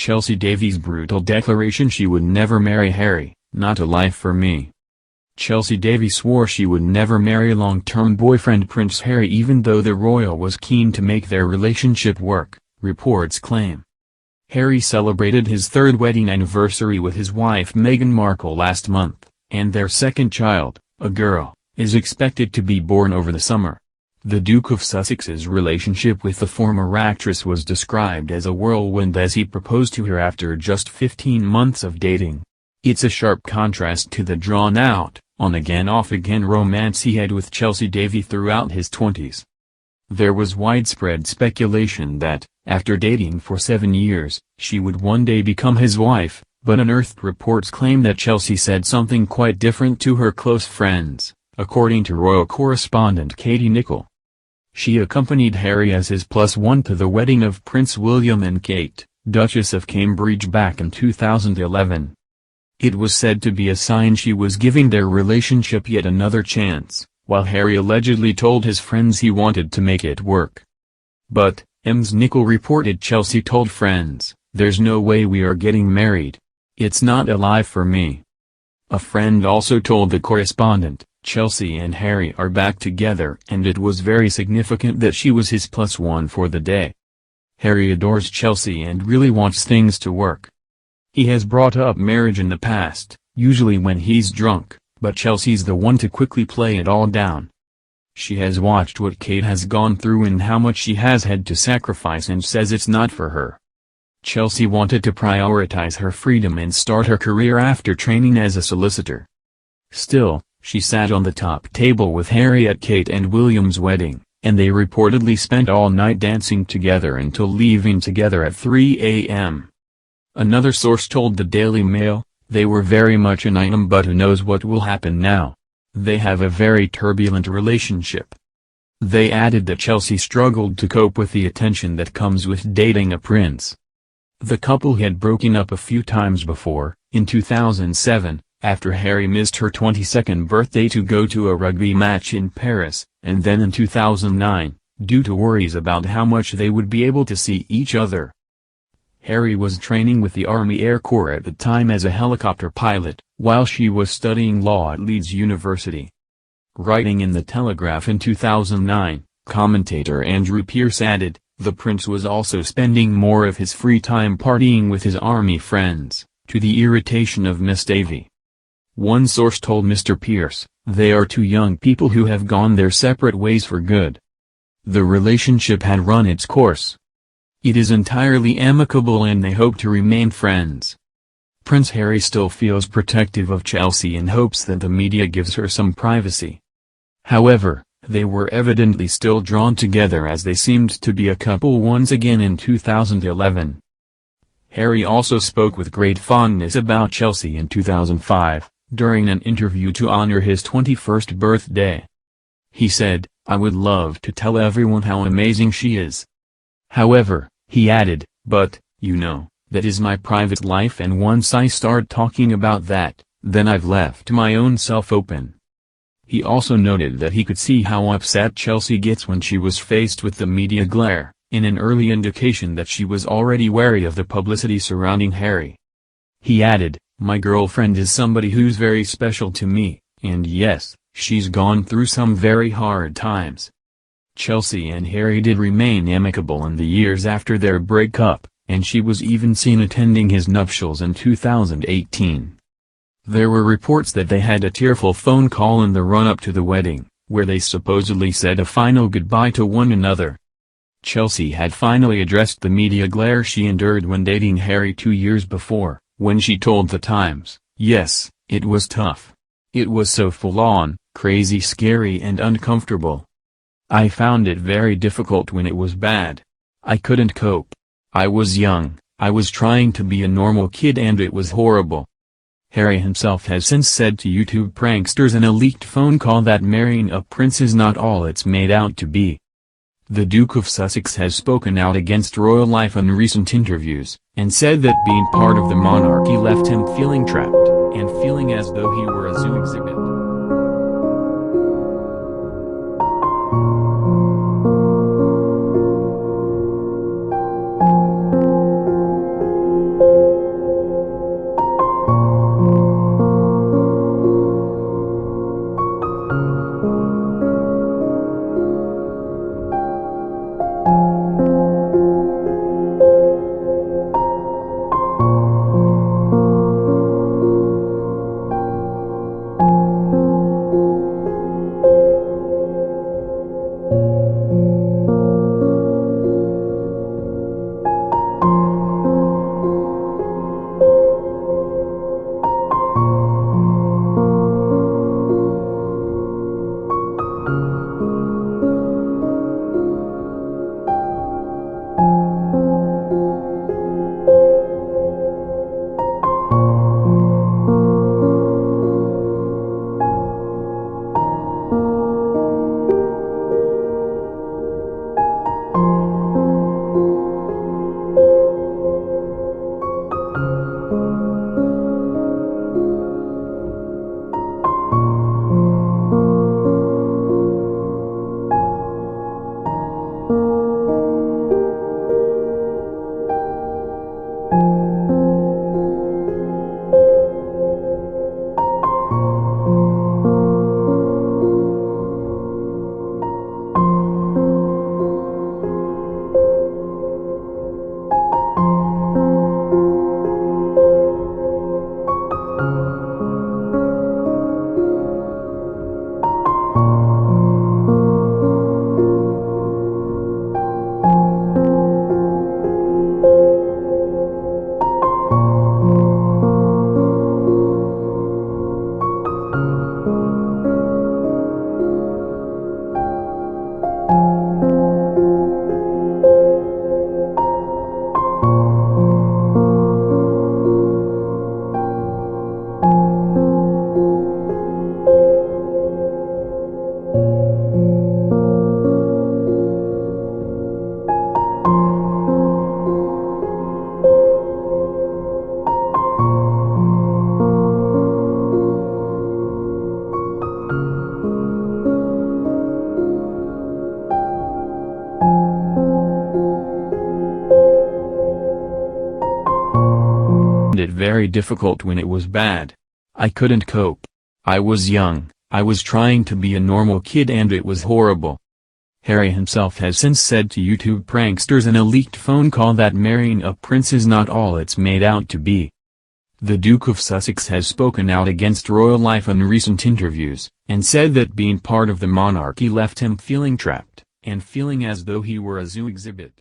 Chelsy Davy's brutal declaration she would never marry Harry, not a life for me. Chelsy Davy swore she would never marry long-term boyfriend Prince Harry even though the royal was keen to make their relationship work, reports claim. Harry celebrated his third wedding anniversary with his wife Meghan Markle last month, and their second child, a girl, is expected to be born over the summer. The Duke of Sussex's relationship with the former actress was described as a whirlwind as he proposed to her after just 15 months of dating. It's a sharp contrast to the drawn-out, on-again off-again romance he had with Chelsy Davy throughout his 20s. There was widespread speculation that, after dating for 7 years, she would one day become his wife, but unearthed reports claim that Chelsy said something quite different to her close friends, according to royal correspondent Katie Nicholl. She accompanied Harry as his +1 to the wedding of Prince William and Kate, Duchess of Cambridge back in 2011. It was said to be a sign she was giving their relationship yet another chance, while Harry allegedly told his friends he wanted to make it work. But, Ms. Nicholl reported Chelsy told friends, "There's no way we are getting married. It's not alive for me." A friend also told the correspondent, Chelsy and Harry are back together and it was very significant that she was his +1 for the day. Harry adores Chelsy and really wants things to work. He has brought up marriage in the past, usually when he's drunk, but Chelsy's the one to quickly play it all down. She has watched what Kate has gone through and how much she has had to sacrifice and says it's not for her. Chelsy wanted to prioritize her freedom and start her career after training as a solicitor. Still, she sat on the top table with Harry at Kate and William's wedding, and they reportedly spent all night dancing together until leaving together at 3 a.m. Another source told the Daily Mail, "They were very much an item but who knows what will happen now. They have a very turbulent relationship." They added that Chelsy struggled to cope with the attention that comes with dating a prince. The couple had broken up a few times before, in 2007, after Harry missed her 22nd birthday to go to a rugby match in Paris, and then in 2009, due to worries about how much they would be able to see each other. Harry was training with the Army Air Corps at the time as a helicopter pilot, while she was studying law at Leeds University. Writing in The Telegraph in 2009, commentator Andrew Pearce added, "The prince was also spending more of his free time partying with his army friends, to the irritation of Miss Davy." One source told Mr. Pearce, "They are two young people who have gone their separate ways for good. The relationship had run its course. It is entirely amicable and they hope to remain friends." Prince Harry still feels protective of Chelsy and hopes that the media gives her some privacy. However, they were evidently still drawn together as they seemed to be a couple once again in 2011. Harry also spoke with great fondness about Chelsy in 2005, during an interview to honor his 21st birthday. He said, "I would love to tell everyone how amazing she is. However," he added, "but, you know, that is my private life and once I start talking about that, then I've left my own self open." He also noted that he could see how upset Chelsy gets when she was faced with the media glare, in an early indication that she was already wary of the publicity surrounding Harry. He added, "My girlfriend is somebody who's very special to me, and yes, she's gone through some very hard times." Chelsy and Harry did remain amicable in the years after their breakup, and she was even seen attending his nuptials in 2018. There were reports that they had a tearful phone call in the run-up to the wedding, where they supposedly said a final goodbye to one another. Chelsy had finally addressed the media glare she endured when dating Harry 2 years before, when she told The Times, "Yes, it was tough. It was so full-on, crazy, scary and uncomfortable. I found it very difficult when it was bad. I couldn't cope. I was young, I was trying to be a normal kid and it was horrible." Harry himself has since said to YouTube pranksters in a leaked phone call that marrying a prince is not all it's made out to be. The Duke of Sussex has spoken out against royal life in recent interviews, and said that being part of the monarchy left him feeling trapped, and feeling as though he were a zoo exhibit. very difficult when it was bad. I couldn't cope. I was young, I was trying to be a normal kid and it was horrible. Harry himself has since said to YouTube pranksters in a leaked phone call that marrying a prince is not all it's made out to be. The Duke of Sussex has spoken out against royal life in recent interviews, and said that being part of the monarchy left him feeling trapped, and feeling as though he were a zoo exhibit.